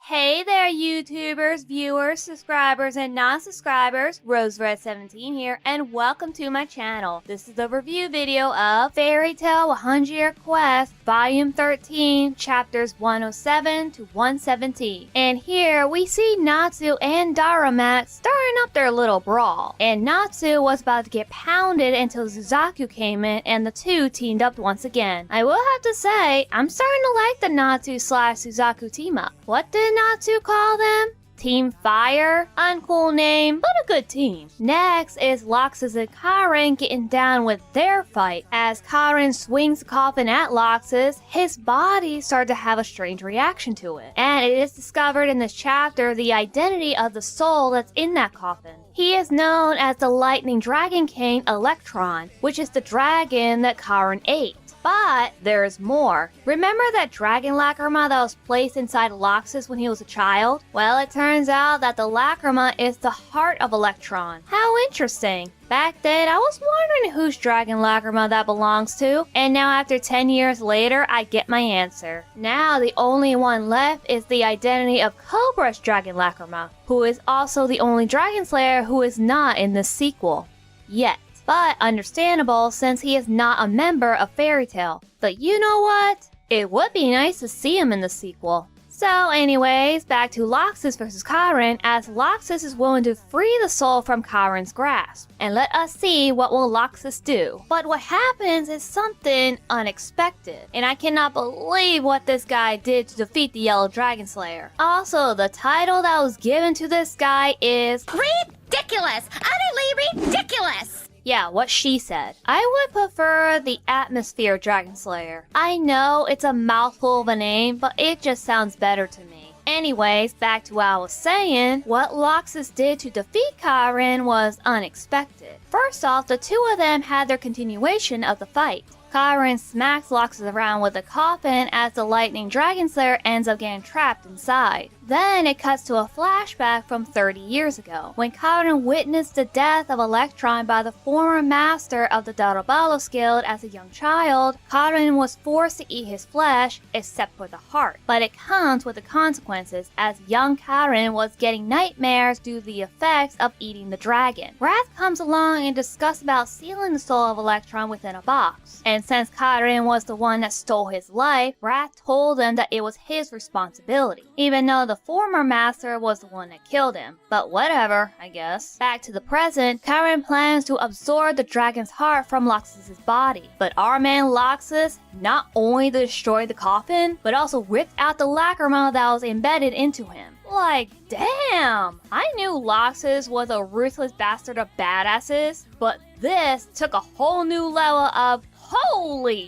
Hey there, YouTubers, viewers, subscribers, and non-subscribers. RoseRed17 here, and welcome to my channel. This is a review video of Fairy Tail 100-Year Quest, Volume 13, Chapters 107 to 117. And here we see Natsu and Daruma starting up their little brawl. And Natsu was about to get pounded until Suzaku came in and the two teamed up once again. I will have to say, I'm starting to like the Natsu/Suzaku team up. What did Natsu call them? Team Fire? Uncool name, but a good team. Next is Laxus and Karen getting down with their fight. As Karen swings the coffin at Laxus, his body started to have a strange reaction to it. And it is discovered in this chapter the identity of the soul that's in that coffin. He is known as the Lightning Dragon King Electron, which is the dragon that Karen ate. But there's more. Remember that dragon lacrima that was placed inside Laxus when he was a child? Well, it turns out that the lacrima is the heart of Electron. How interesting. Back then, I was wondering whose dragon lacrima that belongs to, and now after 10 years later, I get my answer. Now, the only one left is the identity of Cobra's dragon lacrima, who is also the only dragon slayer who is not in this sequel. Yet. But understandable since he is not a member of Fairy Tail. But you know what? It would be nice to see him in the sequel. So anyways, back to Laxus versus Karen, as Laxus is willing to free the soul from Karen's grasp. And let us see what will Laxus do. But what happens is something unexpected. And I cannot believe what this guy did to defeat the Yellow Dragon Slayer. Also, the title that was given to this guy is Ridiculous! Utterly ridiculous! Yeah, what she said. I would prefer the Atmosphere Dragon Slayer. I know it's a mouthful of a name, but it just sounds better to me. Anyways, back to what I was saying, what Laxus did to defeat Karen was unexpected. First off, the two of them had their continuation of the fight. Karen smacks Laxus around with a coffin as the Lightning Dragon Slayer ends up getting trapped inside. Then it cuts to a flashback from 30 years ago, when Karen witnessed the death of Electron by the former master of the Darabalos Guild as a young child. Karen was forced to eat his flesh, except for the heart. But it comes with the consequences, as young Karen was getting nightmares due to the effects of eating the dragon. Wrath comes along and discusses about sealing the soul of Electron within a box. And since Karen was the one that stole his life, Wrath told him that it was his responsibility, even though the former master was the one that killed him. But whatever, I guess. Back to the present, Karen plans to absorb the dragon's heart from Laxus' body. But our man Laxus not only destroyed the coffin, but also ripped out the lacrima that was embedded into him. Like, damn! I knew Laxus was a ruthless bastard of badasses, but this took a whole new level of holy.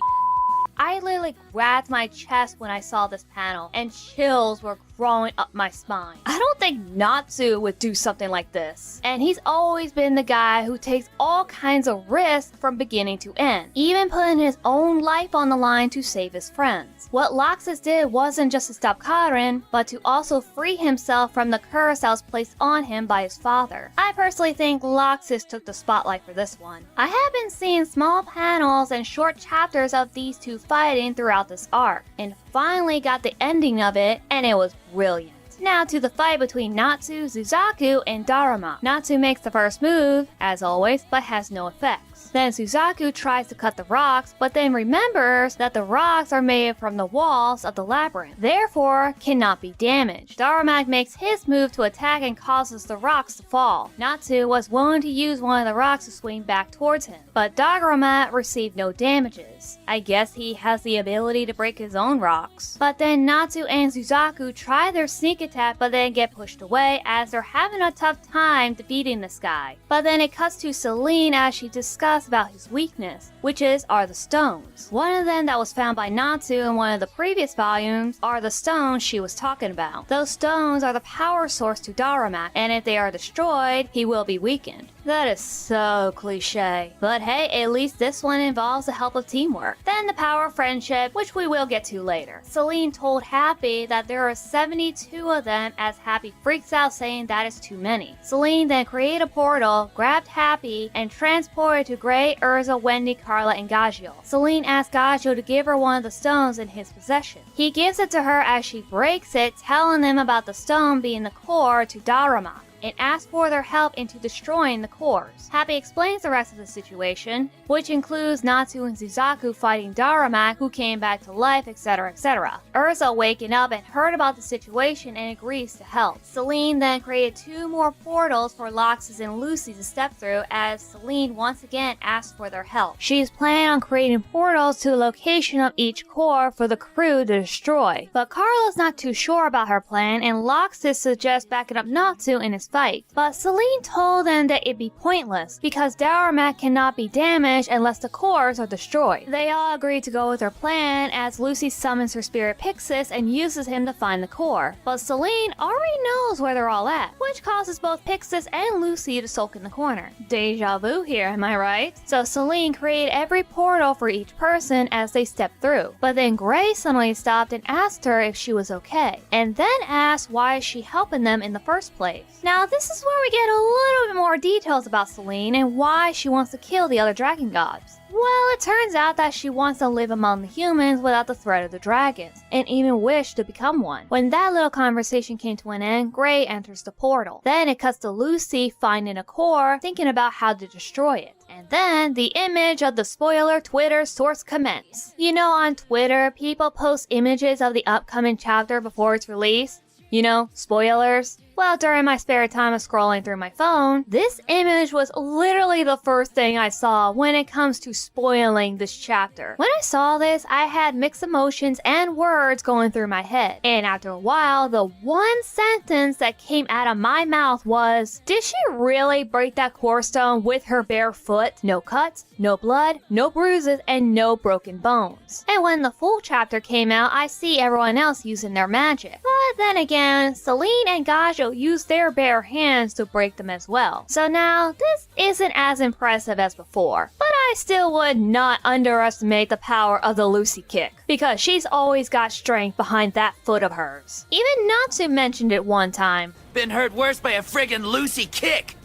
I literally grabbed my chest when I saw this panel, and chills were crawling up my spine. I don't think Natsu would do something like this. And he's always been the guy who takes all kinds of risks from beginning to end, even putting his own life on the line to save his friends. What Laxus did wasn't just to stop Karen, but to also free himself from the curse that was placed on him by his father. I personally think Laxus took the spotlight for this one. I have been seeing small panels and short chapters of these two fighting throughout this arc, and finally got the ending of it, and it was brilliant. Now to the fight between Natsu, Suzaku, and Daruma. Natsu makes the first move, as always, but has no effects. Then Suzaku tries to cut the rocks, but then remembers that the rocks are made from the walls of the labyrinth, therefore cannot be damaged. Daruma makes his move to attack and causes the rocks to fall. Natsu was willing to use one of the rocks to swing back towards him, but Daruma received no damages. I guess he has the ability to break his own rocks. But then Natsu and Suzaku try their sneak attack, but then get pushed away as they're having a tough time defeating this guy. But then it cuts to Selene as she discusses about his weakness, which are the stones. One of them that was found by Natsu in one of the previous volumes are the stones she was talking about. Those stones are the power source to Daruma, and if they are destroyed, he will be weakened. That is so cliche. But hey, at least this one involves the help of teamwork. Then the power of friendship, which we will get to later. Selene told Happy that there are 72 of them as Happy freaks out saying that is too many. Selene then created a portal, grabbed Happy, and transported to Grey Urza Wendy Carla and Gajeel. Selene asks Gajeel to give her one of the stones in his possession. He gives it to her as she breaks it, telling them about the stone being the core to Daramak, and asks for their help into destroying the cores. Happy explains the rest of the situation, which includes Natsu and Suzaku fighting Daramak, who came back to life, etc, etc. Urza waking up and heard about the situation and agrees to help. Selene then created 2 more portals for Laxus and Lucy to step through as Selene once again asks for their help. She is planning on creating portals to the location of each core for the crew to destroy, but Carla's not too sure about her plan and Laxus suggests backing up Natsu in his fight. But Selene told them that it'd be pointless because Daramak cannot be damaged unless the cores are destroyed. They all agree to go with her plan as Lucy summons her spirit Pixis and uses him to find the core. But Selene already knows where they're all at, which causes both Pixis and Lucy to sulk in the corner. Deja vu here, am I right? So Selene created every portal for each person as they stepped through. But then Gray suddenly stopped and asked her if she was okay, and then asked why she helping them in the first place. Now this is where we get a little bit more details about Selene and why she wants to kill the other dragon gods. Well, it turns out that she wants to live among the humans without the threat of the dragons, and even wish to become one. When that little conversation came to an end, Gray enters the portal. Then it cuts to Lucy finding a core, thinking about how to destroy it. And then the image of the spoiler Twitter source commence. You know, on Twitter, people post images of the upcoming chapter before it's released. You know, spoilers. Well, during my spare time of scrolling through my phone, this image was literally the first thing I saw when it comes to spoiling this chapter. When I saw this, I had mixed emotions and words going through my head. And after a while, the one sentence that came out of my mouth was, did she really break that core stone with her bare foot? No cuts, no blood, no bruises, and no broken bones. And when the full chapter came out, I see everyone else using their magic. But then again, Selene and Gajeel used their bare hands to break them as well. So now, this isn't as impressive as before, but I still would not underestimate the power of the Lucy kick, because she's always got strength behind that foot of hers. Even Natsu mentioned it one time. Been hurt worse by a friggin' Lucy kick.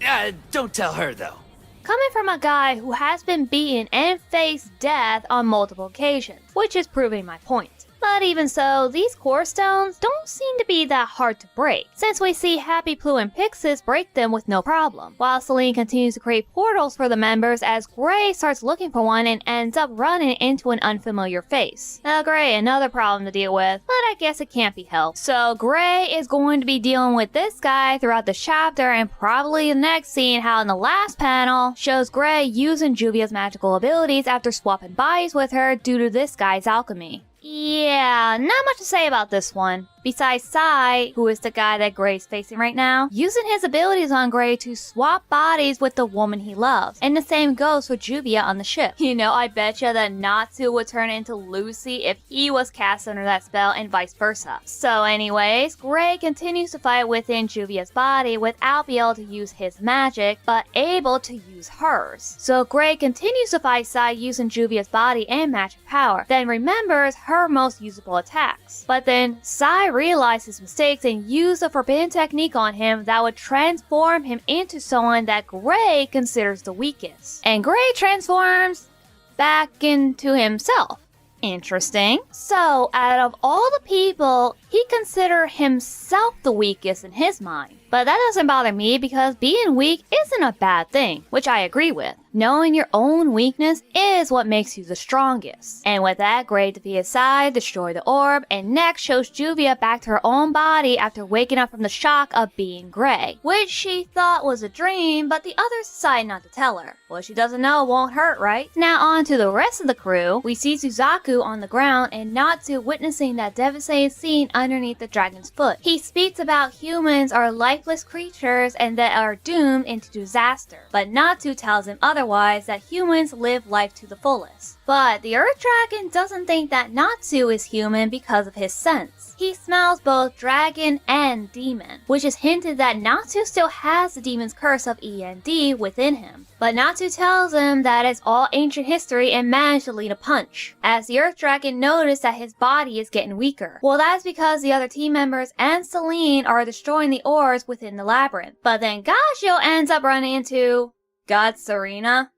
Don't tell her though. Coming from a guy who has been beaten and faced death on multiple occasions, which is proving my point. But even so, these core stones don't seem to be that hard to break, since we see Happy Plu and Pixis break them with no problem, while Selene continues to create portals for the members as Gray starts looking for one and ends up running into an unfamiliar face. Now Gray, another problem to deal with, but I guess it can't be helped. So Gray is going to be dealing with this guy throughout the chapter, and probably the next scene how in the last panel shows Gray using Juvia's magical abilities after swapping bodies with her due to this guy's alchemy. Yeah, not much to say about this one. Besides Sai, who is the guy that Gray's facing right now, using his abilities on Gray to swap bodies with the woman he loves. And the same goes for Juvia on the ship. You know, I betcha that Natsu would turn into Lucy if he was cast under that spell and vice versa. So anyways, Gray continues to fight within Juvia's body without being able to use his magic, but able to use hers. So Gray continues to fight Sai using Juvia's body and magic power, then remembers her most usable attacks. But then Sai realized his mistakes and used a forbidden technique on him that would transform him into someone that Gray considers the weakest. And Gray transforms back into himself. Interesting. So, out of all the people, he considered himself the weakest in his mind. But that doesn't bother me because being weak isn't a bad thing, which I agree with. Knowing your own weakness is what makes you the strongest. And with that, Gray defeated Sai, destroyed the orb, and next shows Juvia back to her own body after waking up from the shock of being Gray, which she thought was a dream, but the others decided not to tell her. What she doesn't know won't hurt, right? Now on to the rest of the crew. We see Suzaku on the ground and Natsu witnessing that devastating scene underneath the dragon's foot. He speaks about humans are lifeless creatures and that are doomed into disaster, but Natsu tells him otherwise, that humans live life to the fullest. But the Earth Dragon doesn't think that Natsu is human because of his sense. He smells both dragon and demon, which is hinted that Natsu still has the demon's curse of END within him. But Natsu tells him that it's all ancient history and managed to lead a punch, as the Earth Dragon noticed that his body is getting weaker. Well, that's because the other team members and Selene are destroying the orbs within the labyrinth. But then Gajeel ends up running into God Serena.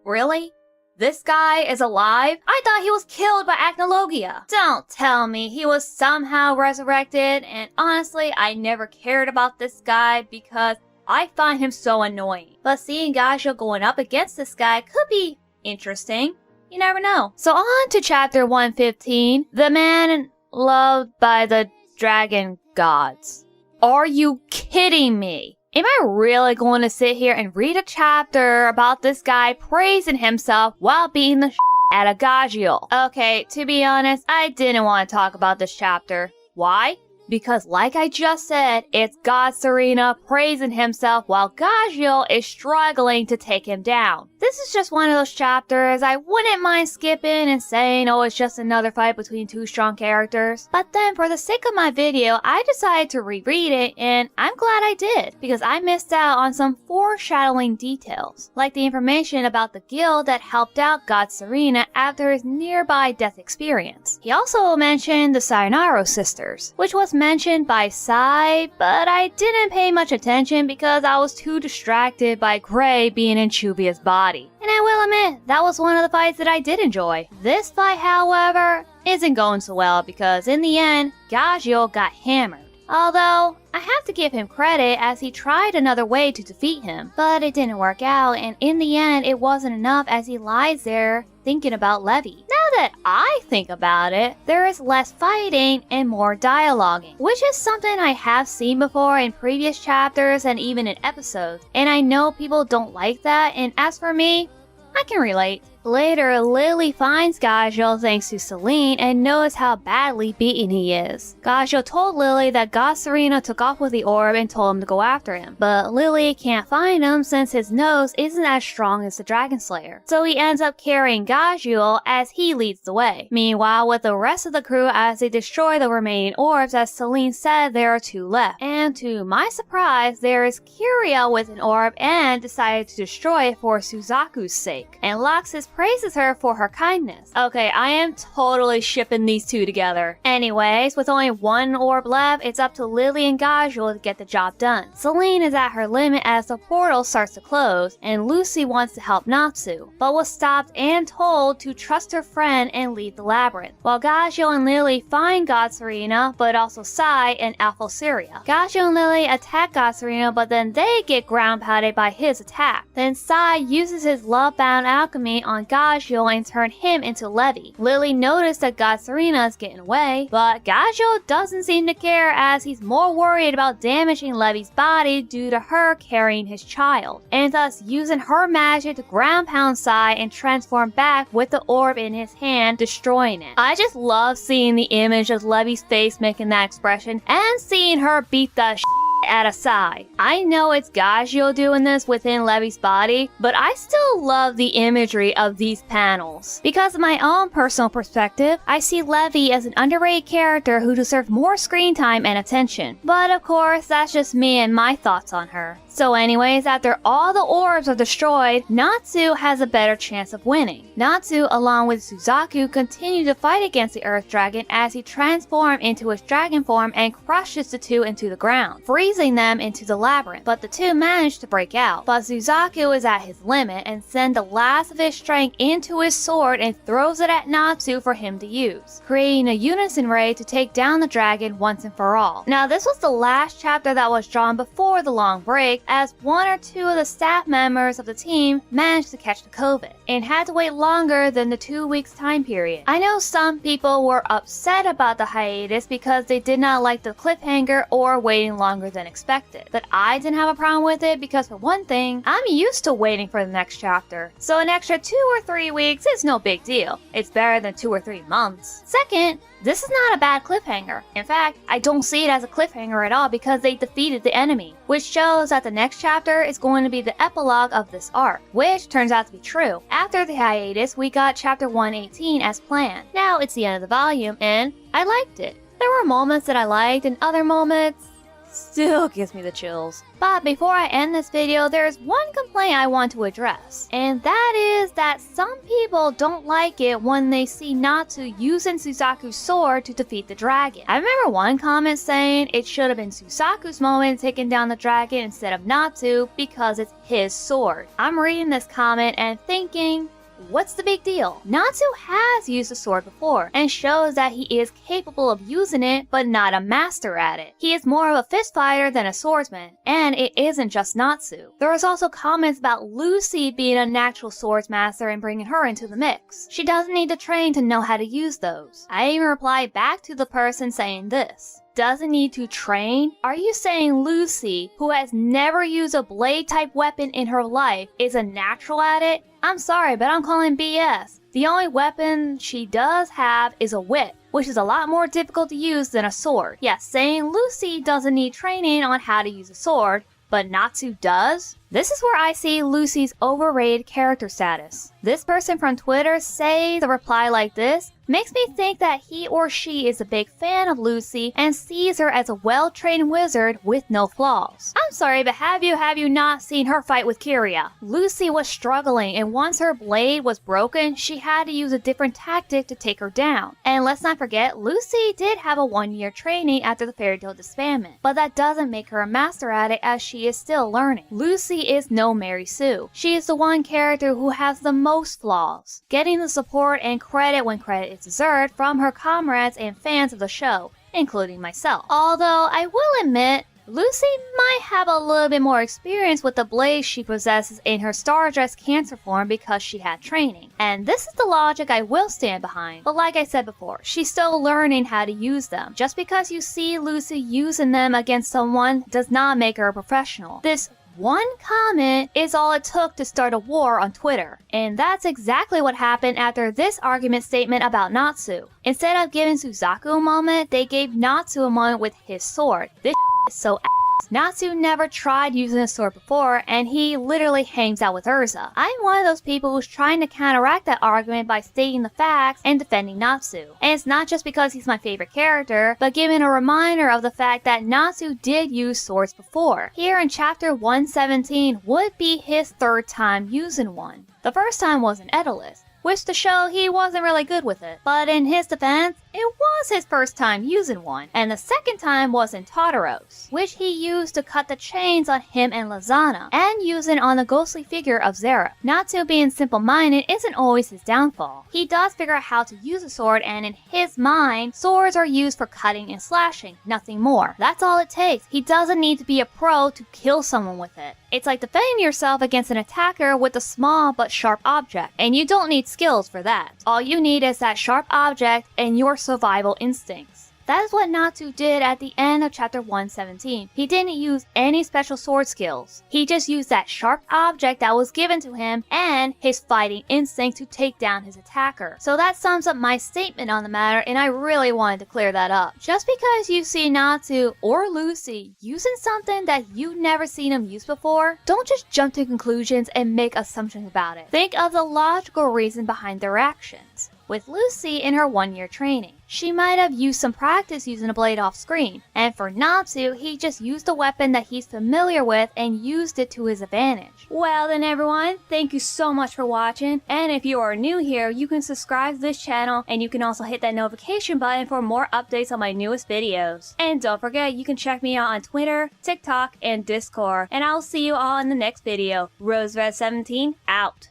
Really? This guy is alive? I thought he was killed by Acnologia. Don't tell me he was somehow resurrected, and honestly, I never cared about this guy because I find him so annoying. But seeing Gajeel going up against this guy could be interesting. You never know. So on to chapter 115, The Man Loved by the Dragon Gods. Are you kidding me? Am I really going to sit here and read a chapter about this guy praising himself while beating the out of Gajeel? Okay, to be honest, I didn't want to talk about this chapter. Why? Because like I just said, it's God Serena praising himself while Gajeel is struggling to take him down. This is just one of those chapters I wouldn't mind skipping and saying, oh, it's just another fight between two strong characters. But then for the sake of my video, I decided to reread it, and I'm glad I did, because I missed out on some foreshadowing details, like the information about the guild that helped out God Serena after his nearby death experience. He also mentioned the Sayonara sisters, which was mentioned by Sai, but I didn't pay much attention because I was too distracted by Gray being in Chuvia's body. And I will admit, that was one of the fights that I did enjoy. This fight, however, isn't going so well because in the end, Gajeel got hammered. Although, I have to give him credit as he tried another way to defeat him, but it didn't work out, and in the end it wasn't enough as he lies there thinking about Levy. Now that I think about it, there is less fighting and more dialoguing, which is something I have seen before in previous chapters and even in episodes, and I know people don't like that, and as for me, I can relate. Later, Lily finds Gajeel thanks to Celine and knows how badly beaten he is. Gajeel told Lily that God Serena took off with the orb and told him to go after him, but Lily can't find him since his nose isn't as strong as the Dragon Slayer. So he ends up carrying Gajeel as he leads the way. Meanwhile, with the rest of the crew as they destroy the remaining orbs, as Celine said, there are 2 left. And to my surprise, there is Kyria with an orb and decided to destroy it for Suzaku's sake. And Laxus praises her for her kindness. Okay, I am totally shipping these two together. Anyways, with only 1 orb left, it's up to Lily and Gajeel to get the job done. Celine is at her limit as the portal starts to close, and Lucy wants to help Natsu, but was stopped and told to trust her friend and leave the labyrinth. While Gajeel and Lily find God Serena, but also Sai and Alpha Syria. Gajeel and Lily attack God Serena, but then they get ground pounded by his attack. Then Sai uses his love-bound alchemy on Gajeel and turn him into Levy. Lily noticed that God Serena is getting away, but Gajeel doesn't seem to care as he's more worried about damaging Levy's body due to her carrying his child, and thus using her magic to ground pound Sai and transform back with the orb in his hand, destroying it. I just love seeing the image of Levy's face making that expression and seeing her beat the at a Sai. I know it's Gajeel doing this within Levy's body, but I still love the imagery of these panels. Because of my own personal perspective, I see Levy as an underrated character who deserves more screen time and attention. But of course, that's just me and my thoughts on her. So anyways, after all the orbs are destroyed, Natsu has a better chance of winning. Natsu, along with Suzaku, continue to fight against the Earth Dragon as he transforms into his dragon form and crushes the 2 into the ground, freezing them into the labyrinth. But the 2 manage to break out. But Suzaku is at his limit and sends the last of his strength into his sword and throws it at Natsu for him to use, creating a unison ray to take down the dragon once and for all. Now this was the last chapter that was drawn before the long break, as 1 or 2 of the staff members of the team managed to catch the COVID and had to wait longer than the 2 weeks time period. I know some people were upset about the hiatus because they did not like the cliffhanger or waiting longer than expected, but I didn't have a problem with it because for one thing, I'm used to waiting for the next chapter, so an extra 2 or 3 weeks is no big deal. It's better than 2 or 3 months. Second, this is not a bad cliffhanger. In fact, I don't see it as a cliffhanger at all because they defeated the enemy, which shows that the next chapter is going to be the epilogue of this arc, which turns out to be true. After the hiatus, we got chapter 118 as planned. Now it's the end of the volume, and I liked it. There were moments that I liked, and other moments still gives me the chills. But before I end this video, there's one complaint I want to address, and that is that some people don't like it when they see Natsu using Suzaku's sword to defeat the dragon. I remember one comment saying it should have been Suzaku's moment taking down the dragon instead of Natsu because it's his sword. I'm reading this comment and thinking, What's the big deal? Natsu has used the sword before and shows that he is capable of using it but not a master at it. He is more of a fist fighter than a swordsman, and it isn't just Natsu. There is also comments about Lucy being a natural swords master and bringing her into the mix. She doesn't need to train to know how to use those. I even replied back to the person saying this. Doesn't need to train? Are you saying Lucy, who has never used a blade type weapon in her life, is a natural at it? I'm sorry, but I'm calling BS. The only weapon she does have is a whip, which is a lot more difficult to use than a sword. Yeah, saying Lucy doesn't need training on how to use a sword, but Natsu does? This is where I see Lucy's overrated character status. This person from Twitter say the reply like this makes me think that he or she is a big fan of Lucy and sees her as a well-trained wizard with no flaws. I'm sorry, but have you not seen her fight with Kyria? Lucy was struggling, and once her blade was broken, she had to use a different tactic to take her down. And let's not forget, Lucy did have a 1-year training after the fairy tale disbandment, but that doesn't make her a master at it as she is still learning. Lucy is no Mary Sue. She is the one character who has the most flaws, getting the support and credit when credit is deserved from her comrades and fans of the show, including myself. Although I will admit, Lucy might have a little bit more experience with the blades she possesses in her Stardress Cancer form because she had training. And this is the logic I will stand behind. But like I said before, she's still learning how to use them. Just because you see Lucy using them against someone does not make her a professional. This one comment is all it took to start a war on Twitter. And that's exactly what happened after this argument statement about Natsu. Instead of giving Suzaku a moment, they gave Natsu a moment with his sword. This is so ass. Natsu never tried using a sword before, and he literally hangs out with Urza. I'm one of those people who's trying to counteract that argument by stating the facts and defending Natsu. And it's not just because he's my favorite character, but giving a reminder of the fact that Natsu did use swords before. Here in chapter 117 would be his 3rd time using one. The first time was in Edelus, which to show he wasn't really good with it. But in his defense, it was his first time using one, and the second time was in Tartaros, which he used to cut the chains on him and Lazana, and using on the ghostly figure of Zera. Natsu being simple-minded isn't always his downfall. He does figure out how to use a sword, and in his mind, swords are used for cutting and slashing, nothing more. That's all it takes. He doesn't need to be a pro to kill someone with it. It's like defending yourself against an attacker with a small but sharp object, and you don't need skills for that. All you need is that sharp object and your survival instincts. That is what Natsu did at the end of chapter 117. He didn't use any special sword skills. He just used that sharp object that was given to him and his fighting instinct to take down his attacker. So that sums up my statement on the matter, and I really wanted to clear that up. Just because you see Natsu or Lucy using something that you've never seen them use before, don't just jump to conclusions and make assumptions about it. Think of the logical reason behind their actions. With Lucy in her 1-year training, she might have used some practice using a blade off screen, and for Natsu, he just used a weapon that he's familiar with and used it to his advantage. Well then everyone, thank you so much for watching, and if you are new here, you can subscribe to this channel, and you can also hit that notification button for more updates on my newest videos. And don't forget, you can check me out on Twitter, TikTok, and Discord, and I'll see you all in the next video. RoseRed17 out.